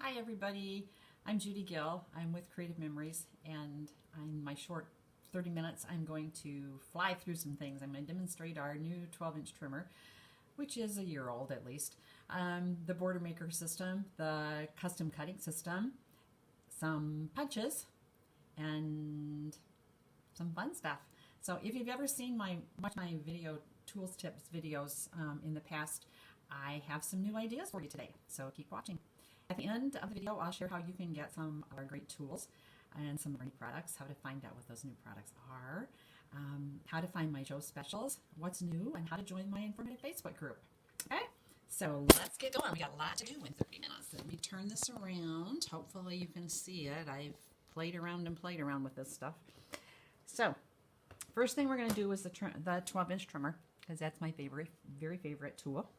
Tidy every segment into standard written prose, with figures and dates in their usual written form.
Hi everybody, I'm Judy Gill. I'm with Creative Memories, and in my short 30 minutes I'm going to fly through some things. I'm going to demonstrate our new 12-inch trimmer, which is a year old at least, the border maker system, the custom cutting system, some punches, and some fun stuff. So if you've ever seen my video tools tips videos in the past, I have some new ideas for you today, so keep watching. At the end of the video, I'll share how you can get some of our great tools and some of our new products, how to find out what those new products are, how to find my Joe specials, what's new, and how to join my informative Facebook group. Okay, so let's get going. We got a lot to do in 30 minutes. Let me turn this around. Hopefully you can see it. I've played around with this stuff. So first thing we're going to do is the 12-inch trimmer, because that's my very favorite tool.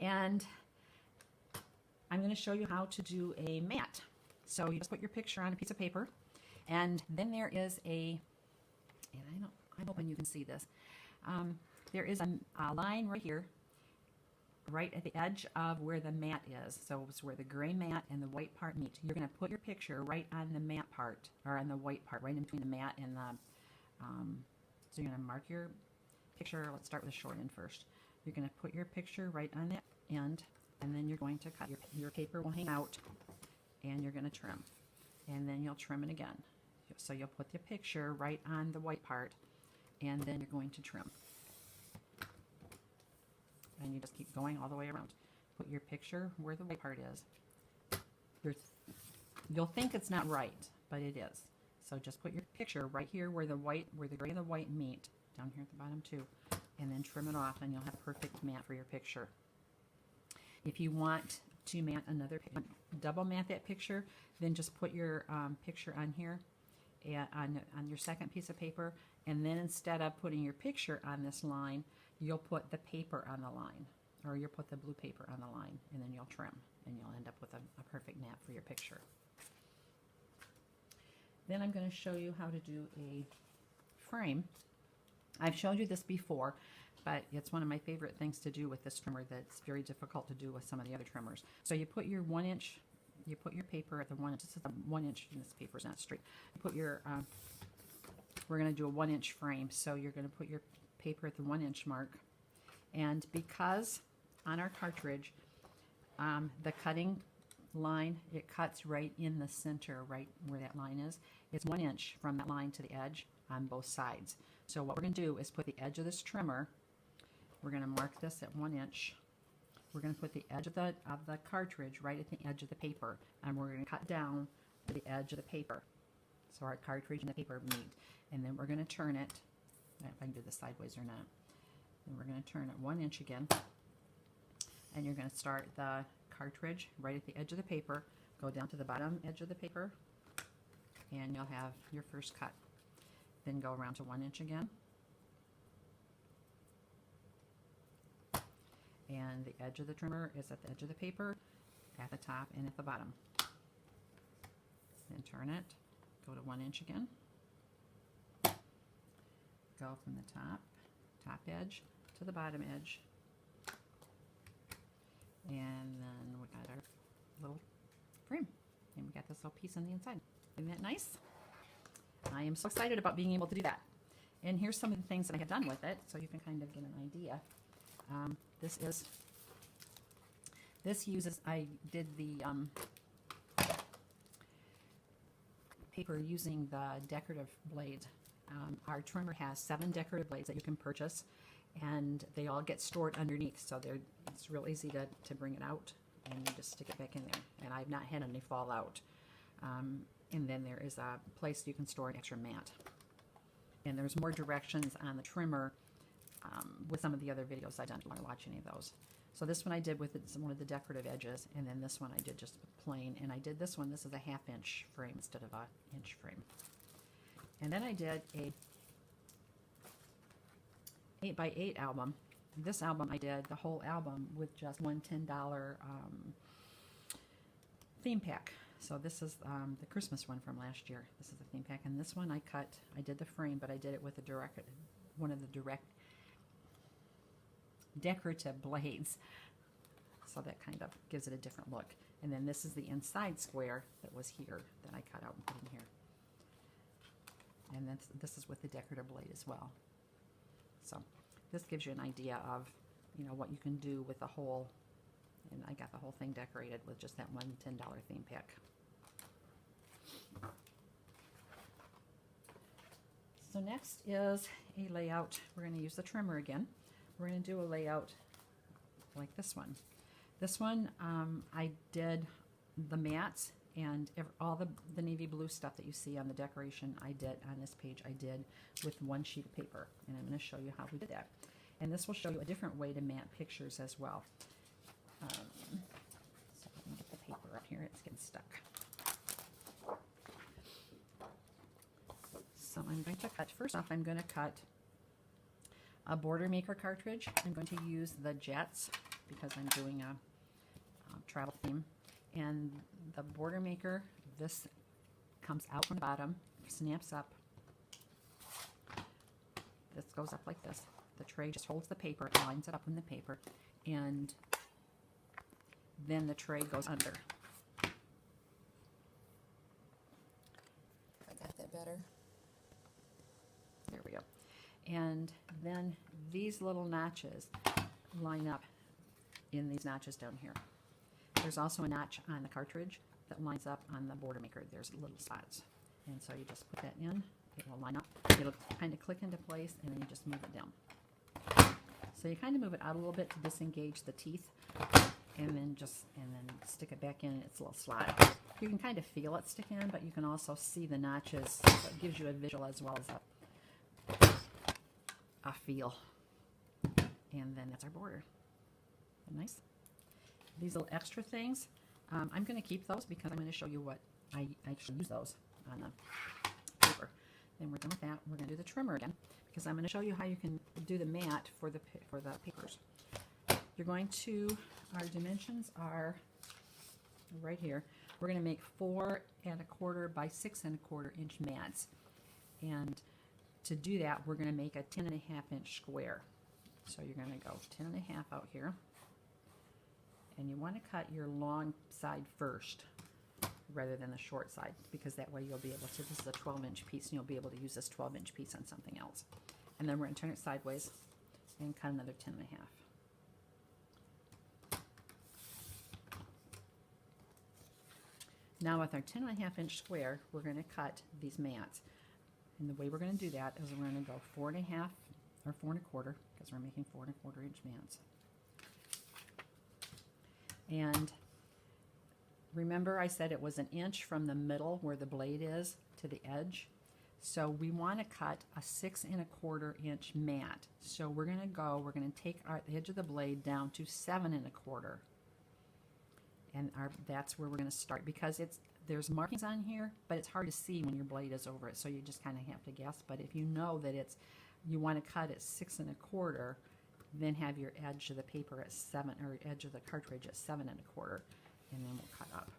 And I'm going to show you how to do a mat. So you just put your picture on a piece of paper, and then there is I'm hoping you can see this. There is a line right here, right at the edge of where the mat is. So it's where the gray mat and the white part meet. You're going to put your picture right on the mat part, or on the white part, right in between the mat and the, so you're going to mark your picture. Let's start with the short end first. You're going to put your picture right on that end, and then you're going to cut. Your paper will hang out, and you're going to trim, and then you'll trim it again. So you'll put the picture right on the white part, and then you're going to trim. And you just keep going all the way around. Put your picture where the white part is. You'll think it's not right, but it is. So just put your picture right here where the gray and the white meet, down here at the bottom too, and then trim it off, and you'll have a perfect mat for your picture. If you want to double mat that picture, then just put your picture on here, on your second piece of paper, and then instead of putting your picture on this line, you'll put the paper on the line, or you'll put the blue paper on the line, and then you'll trim, and you'll end up with a perfect mat for your picture. Then I'm going to show you how to do a frame. I've showed you this before, but it's one of my favorite things to do with this trimmer that's very difficult to do with some of the other trimmers. So you put your 1 inch, you put your paper at the 1 inch. This is a 1 inch, and this paper is not straight. You put your, we're going to do a 1 inch frame, so you're going to put your paper at the 1 inch mark. And because on our cartridge, the cutting line, it cuts right in the center, right where that line is. It's 1 inch from that line to the edge on both sides. So what we're going to do is put the edge of this trimmer, we're going to mark this at 1 inch. We're going to put the edge of the cartridge right at the edge of the paper, and we're going to cut down to the edge of the paper. So our cartridge and the paper meet. And then we're going to turn it, if I can do this sideways or not. And we're going to turn it 1 inch again. And you're going to start the cartridge right at the edge of the paper, go down to the bottom edge of the paper, and you'll have your first cut. Then go around to 1 inch again. And the edge of the trimmer is at the edge of the paper, at the top and at the bottom. Then turn it, go to 1 inch again. Go from the top edge to the bottom edge. And then we got our little frame. And we got this little piece on the inside. Isn't that nice? I am so excited about being able to do that. And here's some of the things that I have done with it, so you can kind of get an idea. I did the paper using the decorative blades. Our trimmer has 7 decorative blades that you can purchase, and they all get stored underneath, so it's real easy to bring it out, and you just stick it back in there. And I've not had any fall out. And then there is a place you can store an extra mat. And there's more directions on the trimmer with some of the other videos I've done if you want to watch any of those. So this one I did with one of the decorative edges, and then this one I did just plain. And I did this one, this is a 1/2 inch frame instead of a inch frame. And then I did a 8x8 album. This album I did the whole album with just one $10 theme pack. So this is the Christmas one from last year. This is the theme pack, and this one I did the frame, but I did it with one of the decorative blades. So that kind of gives it a different look. And then this is the inside square that was here that I cut out and put in here. And then this is with the decorative blade as well. So this gives you an idea of, you know, what you can do with the whole, and I got the whole thing decorated with just that one $10 theme pack. So next is a layout. We're going to use the trimmer again. We're going to do a layout like this one. This one, I did the mats and all the navy blue stuff that you see on the decoration I did on this page, I did with one sheet of paper. And I'm going to show you how we did that. And this will show you a different way to mat pictures as well. So let me get the paper up here. It's getting stuck. So I'm going to cut, first off, I'm going to cut a border maker cartridge. I'm going to use the Jets because I'm doing a travel theme. And the border maker, this comes out from the bottom, snaps up. This goes up like this. The tray just holds the paper, lines it up in the paper, and then the tray goes under. I got that better. There we go. And then these little notches line up in these notches down here. There's also a notch on the cartridge that lines up on the border maker. There's little spots. And so you just put that in, it will line up. It'll kind of click into place, and then you just move it down. So you kind of move it out a little bit to disengage the teeth, and then stick it back in its little slot. You can kind of feel it stick in, but you can also see the notches. So it gives you a visual as well as a feel. And then that's our border. Isn't that nice? These little extra things, I'm going to keep those because I'm going to show you what I actually use those on the paper. Then we're done with that. We're going to do the trimmer again because I'm going to show you how you can do the mat for the papers. You're going to, our dimensions are right here. We're going to make 4 1/4 by 6 1/4 inch mats. And to do that, we're going to make a 10 1/2 inch square. So you're going to go 10 1/2 out here. And you want to cut your long side first rather than the short side, because that way you'll be able to, this is a 12-inch piece, and you'll be able to use this 12-inch piece on something else. And then we're going to turn it sideways and cut another 10 1/2. Now with our 10 1/2 inch square, we're going to cut these mats. And the way we're going to do that is we're going to go 4 1/2 or 4 1/4, because we're making 4 1/4 inch mats. And remember I said it was 1 inch from the middle where the blade is to the edge. So we want to cut a 6 1/4 inch mat. So we're going to take the edge of the blade down to 7 1/4. And that's where we're going to start, because there's markings on here, but it's hard to see when your blade is over it. So you just kind of have to guess. But if you know that you want to cut at 6 1/4, then have your edge of the paper at 7, or edge of the cartridge at 7 1/4, and then we'll cut up.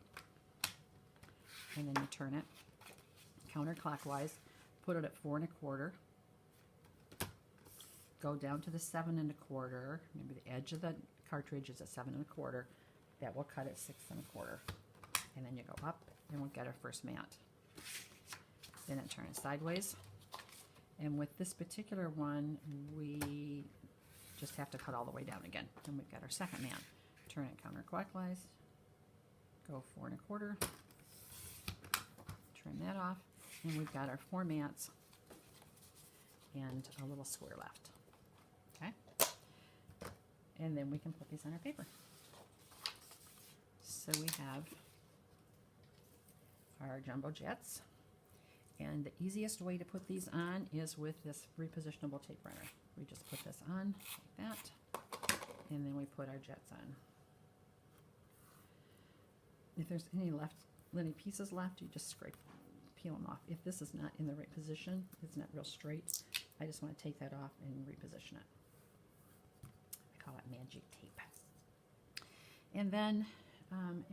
And then you turn it counterclockwise, put it at 4 1/4, go down to the 7 1/4. Maybe the edge of the cartridge is at 7 1/4. That will cut at 6 1/4, and then you go up, and we'll get our first mat. Then it turns sideways, and with this particular one, we just have to cut all the way down again. And we've got our second mat. Turn it counterclockwise, go 4 1/4, trim that off, and we've got our 4 mats and a little square left. Okay? And then we can put these on our paper. So we have our jumbo jets, and the easiest way to put these on is with this repositionable tape runner. We just put this on like that, and then we put our jets on. If there's any pieces left, you just peel them off. If this is not in the right position, it's not real straight, I just want to take that off and reposition it. I call it magic tape. And then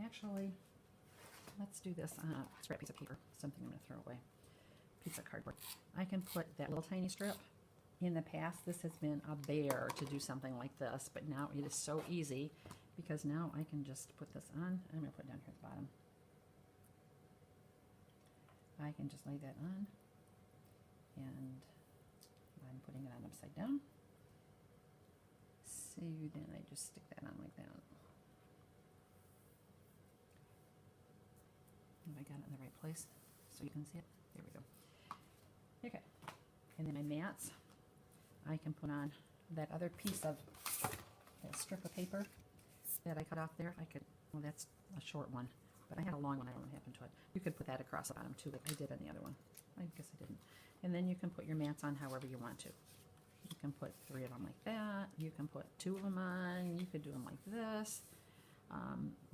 actually, let's do this on a scrap piece of paper, something I'm going to throw away, piece of cardboard. I can put that little tiny strip. In the past, this has been a bear to do something like this, but now it is so easy. because now I can just put this on. I'm going to put it down here at the bottom. I can just lay that on, and I'm putting it on upside down. So then I just stick that on like that. Have I got it in the right place so you can see it? There we go. Okay, and then my mats, I can put on that other piece of that strip of paper that I cut off there. I could, well, that's a short one, but I had a long one. I don't know what happened to it. You could put that across the bottom too, like I did on the other one. I guess I didn't. And then you can put your mats on however you want to. You can put 3 of them like that. You can put 2 of them on. You could do them like this.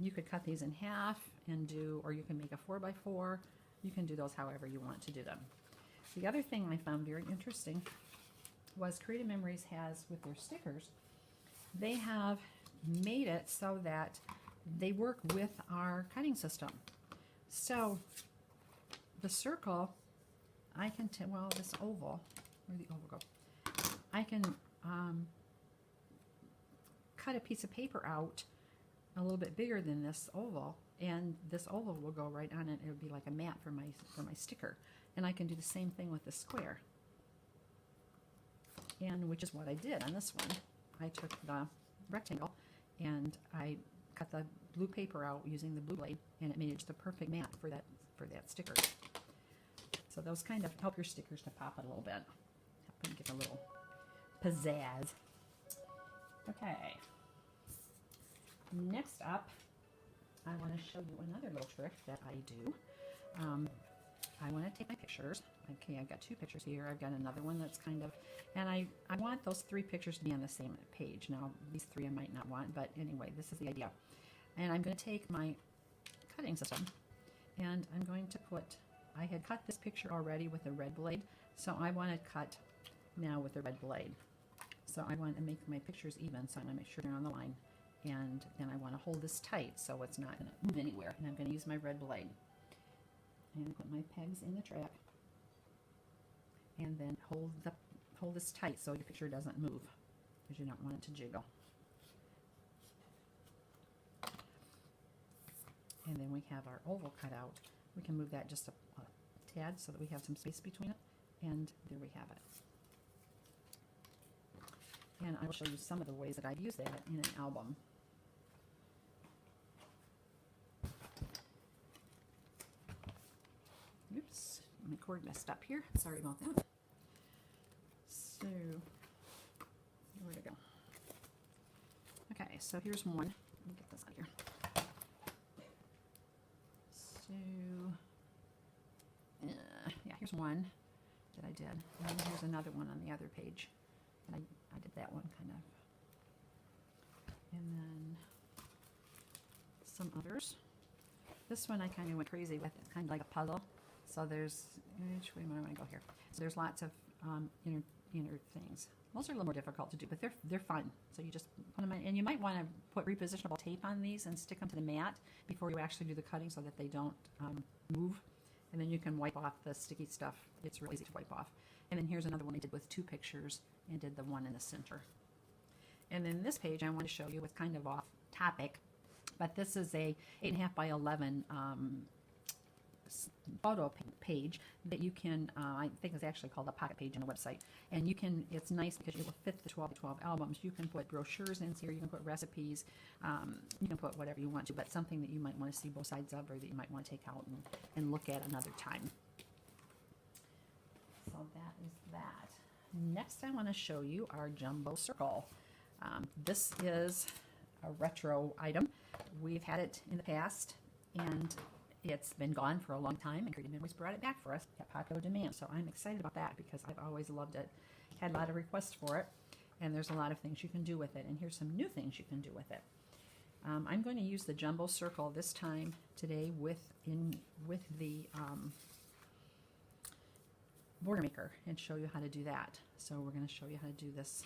You could cut these in half and do, or you can make a 4x4. You can do those however you want to do them. The other thing I found very interesting was Creative Memories has, with their stickers, they have made it so that they work with our cutting system. So the circle, I can, well, this oval, where'd the oval go? I can cut a piece of paper out a little bit bigger than this oval, and this oval will go right on it. It would be like a mat for my sticker. And I can do the same thing with the square, and which is what I did on this one. I took the rectangle and I cut the blue paper out using the blue blade, and it made it just a perfect mat for that sticker. So those kind of help your stickers to pop it a little bit, help them get a little pizzazz. Okay. Next up, I want to show you another little trick that I do. I want to take my pictures. Okay, I've got 2 pictures here. I've got another one that's kind of, and I want those 3 pictures to be on the same page. Now, these 3 I might not want, but anyway, this is the idea. And I'm going to take my cutting system, and I'm going to put, I had cut this picture already with a red blade, so I want to cut now with the red blade. So I want to make my pictures even, so I'm going to make sure they're on the line. And then I want to hold this tight so it's not going to move anywhere. And I'm going to use my red blade. And put my pegs in the track. And then hold this tight so your picture doesn't move, because you don't want it to jiggle. And then we have our oval cut out. We can move that just a tad so that we have some space between it. And there we have it. And I will show you some of the ways that I've used that in an album. Oops, my cord messed up here. Sorry about that. So, where'd it go? Okay, so here's one. Let me get this out here. So, yeah, here's one that I did. And then here's another one on the other page. And I did that one kind of. And then some others. This one I kind of went crazy with. It's kind of like a puzzle. So there's, which way am I going to go here? So there's lots of inner things. Those are a little more difficult to do, but they're fun. So you just put them in, and you might want to put repositionable tape on these and stick them to the mat before you actually do the cutting so that they don't move. And then you can wipe off the sticky stuff. It's real easy to wipe off. And then here's another one I did with 2 pictures and did the one in the center. And then this page I want to show you with kind of off topic, but this is a 8.5 by 11 photo page that you can, I think it's actually called a pocket page on the website. And you can, it's nice because it will fit the 12 by 12 albums. You can put brochures in here, you can put recipes, you can put whatever you want to, but something that you might want to see both sides of, or that you might want to take out and look at another time. So that is that. Next I want to show you our jumbo circle. This is a retro item. We've had it in the past, and it's been gone for a long time, and Creative Memories brought it back for us at popular demand. So I'm excited about that because I've always loved it. Had a lot of requests for it, and there's a lot of things you can do with it. And here's some new things you can do with it. I'm going to use the jumbo circle this time today with the border maker and show you how to do that. So we're going to show you how to do this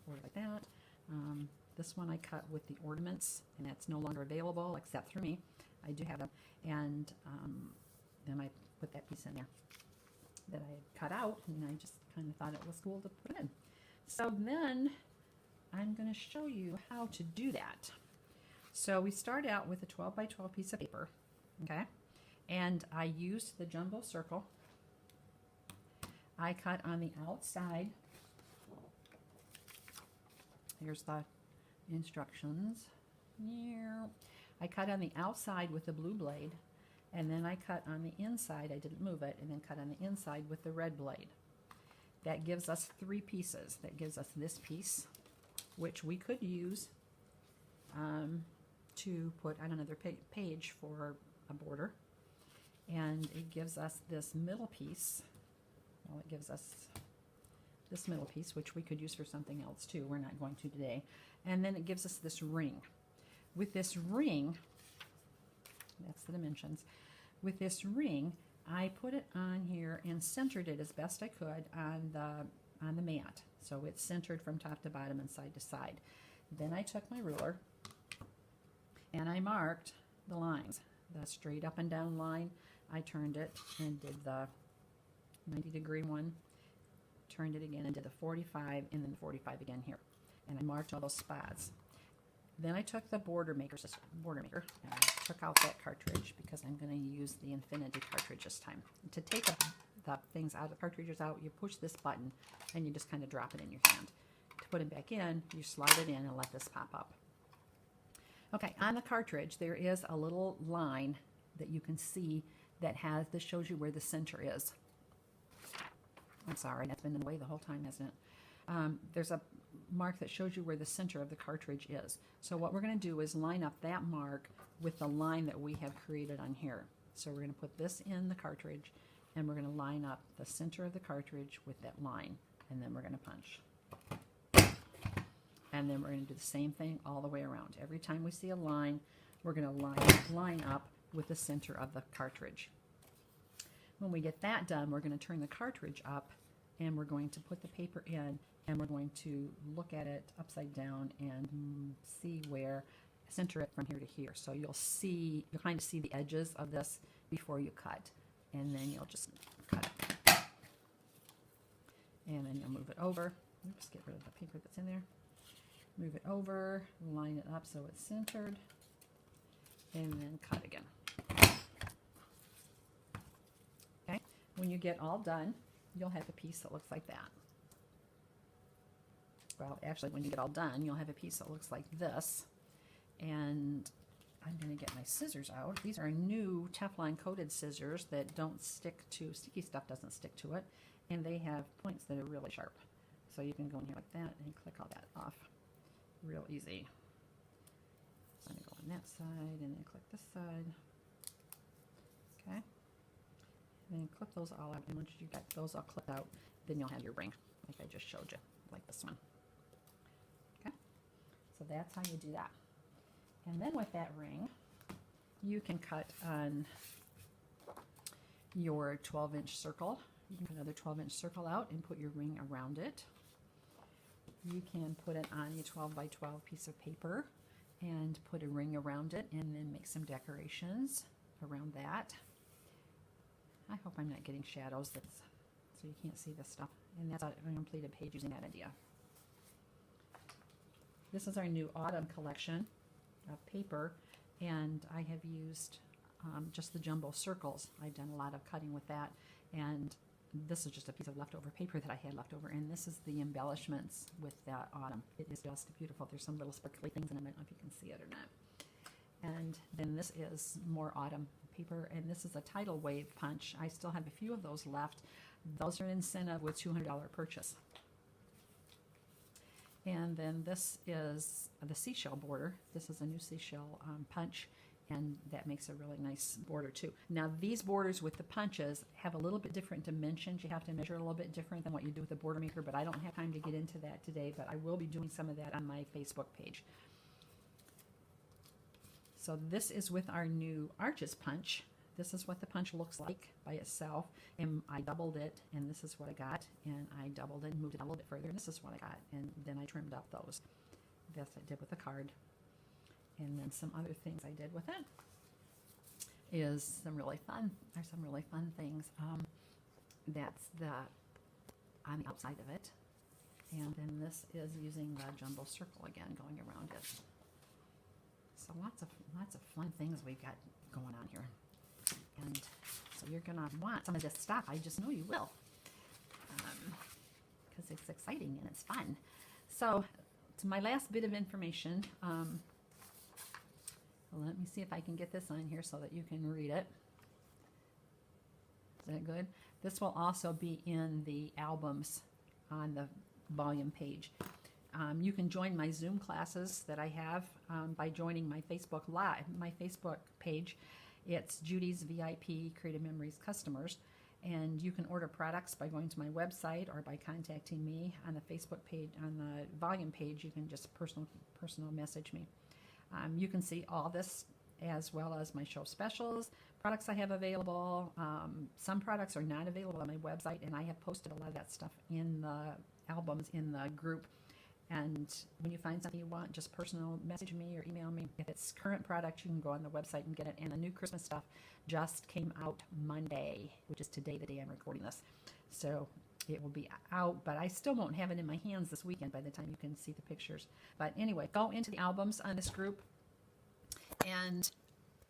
border like that. This one I cut with the ornaments, and that's no longer available except through me. I do have them, and then I put that piece in there that I had cut out, and I just kind of thought it was cool to put in. So then I'm going to show you how to do that. So we start out with a 12 by 12 piece of paper, okay? And I used the jumbo circle. I cut on the outside. Here's the instructions. I cut on the outside with the blue blade, and then I cut on the inside. I didn't move it, and then cut on the inside with the red blade. That gives us 3 pieces. That gives us this piece, which we could use to put on another page for a border. And it gives us this middle piece. Well, it gives us this middle piece, which we could use for something else too. We're not going to today. And then it gives us this ring. With this ring, that's the dimensions. With this ring, I put it on here and centered it as best I could on the mat. So it's centered from top to bottom and side to side. Then I took my ruler and I marked the lines. The straight up and down line, I turned it and did the 90-degree one, turned it again and did the 45, and then the 45 again here. And I marked all those spots. Then I took the border maker, and I took out that cartridge because I'm going to use the Infinity cartridge this time. To take the things out, the cartridges out, you push this button and you just kind of drop it in your hand. To put it back in, you slide it in and let this pop up. Okay, on the cartridge there is a little line that you can see that shows you where the center is. I'm sorry, that's been in the way the whole time, hasn't it? There's a mark that shows you where the center of the cartridge is. So what we're going to do is line up that mark with the line that we have created on here. So we're going to put this in the cartridge, and we're going to line up the center of the cartridge with that line, and then we're going to punch. And then we're going to do the same thing all the way around. Every time we see a line, we're going to line up with the center of the cartridge. When we get that done, we're going to turn the cartridge up, and we're going to put the paper in, and we're going to look at it upside down and see where, center it from here to here. So you'll kind of see the edges of this before you cut, and then you'll just cut it. And then you'll move it over. Oops, get rid of the paper that's in there. Move it over, line it up so it's centered, and then cut again. Okay, when you get all done, you'll have a piece that looks like that. Well, actually, when you get all done, you'll have a piece that looks like this. And I'm going to get my scissors out. These are new Teflon coated scissors that don't stick to, sticky stuff doesn't stick to it. And they have points that are really sharp. So you can go in here like that and click all that off. Real easy. So I'm going to go on that side and then click this side. Okay. And then clip those all out. And once you get those all clipped out, then you'll have your ring, like I just showed you, like this one. Okay. So that's how you do that. And then with that ring, you can cut on your 12-inch circle. You can put another 12-inch circle out and put your ring around it. You can put it on a 12 by 12 piece of paper and put a ring around it and then make some decorations around that. I hope I'm not getting shadows so you can't see this stuff. And that's a completed page using that idea. This is our new autumn collection of paper, and I have used just the jumbo circles. I've done a lot of cutting with that, and this is just a piece of leftover paper that I had left over, and this is the embellishments with that autumn. It is just beautiful. There's some little sparkly things in it. I don't know if you can see it or not. And then this is more autumn paper, and this is a tidal wave punch. I still have a few of those left. Those are an incentive with $200 purchase. And then this is the seashell border. This is a new seashell punch, and that makes a really nice border too. Now these borders with the punches have a little bit different dimensions. You have to measure a little bit different than what you do with the border maker, but I don't have time to get into that today, but I will be doing some of that on my Facebook page. So this is with our new arches punch. This is what the punch looks like by itself, and I doubled it, and this is what I got, and I doubled it and moved it a little bit further, and this is what I got, and then I trimmed up those. This I did with the card. And then some other things I did with it is some really fun things. That's on the outside of it. And then this is using the jumbo circle again, going around it. So lots of fun things we've got going on here. And so you're gonna want some of this stuff. I just know you will, because it's exciting and it's fun. So to my last bit of information, let me see if I can get this on here so that you can read it. Is that good? This will also be in the albums on the volume page. You can join my Zoom classes that I have by joining my Facebook Live, my Facebook page. It's Judy's VIP Creative Memories Customers. And you can order products by going to my website or by contacting me on the Facebook page. On the volume page, you can just personal message me. You can see all this as well as my show specials, products I have available. Some products are not available on my website, and I have posted a lot of that stuff in the albums in the group. And when you find something you want, just personal message me or email me. If it's current product, you can go on the website and get it. And the new Christmas stuff just came out Monday, which is today, the day I'm recording this. So it will be out, but I still won't have it in my hands this weekend by the time you can see the pictures. But anyway, go into the albums on this group. And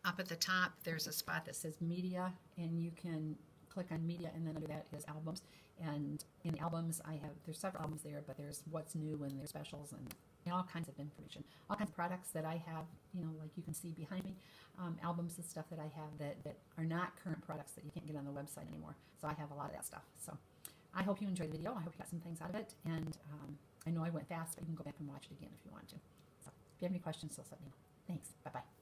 up at the top, there's a spot that says media, and you can click on media, and then under that is albums. And in the albums, there's several albums there, but there's what's new and there's specials and all kinds of information, all kinds of products that I have, like you can see behind me, albums and stuff that I have that are not current products that you can't get on the website anymore. So I have a lot of that stuff. So I hope you enjoyed the video. I hope you got some things out of it. And I know I went fast, but you can go back and watch it again if you want to. So if you have any questions, just let me know. Thanks. Bye-bye.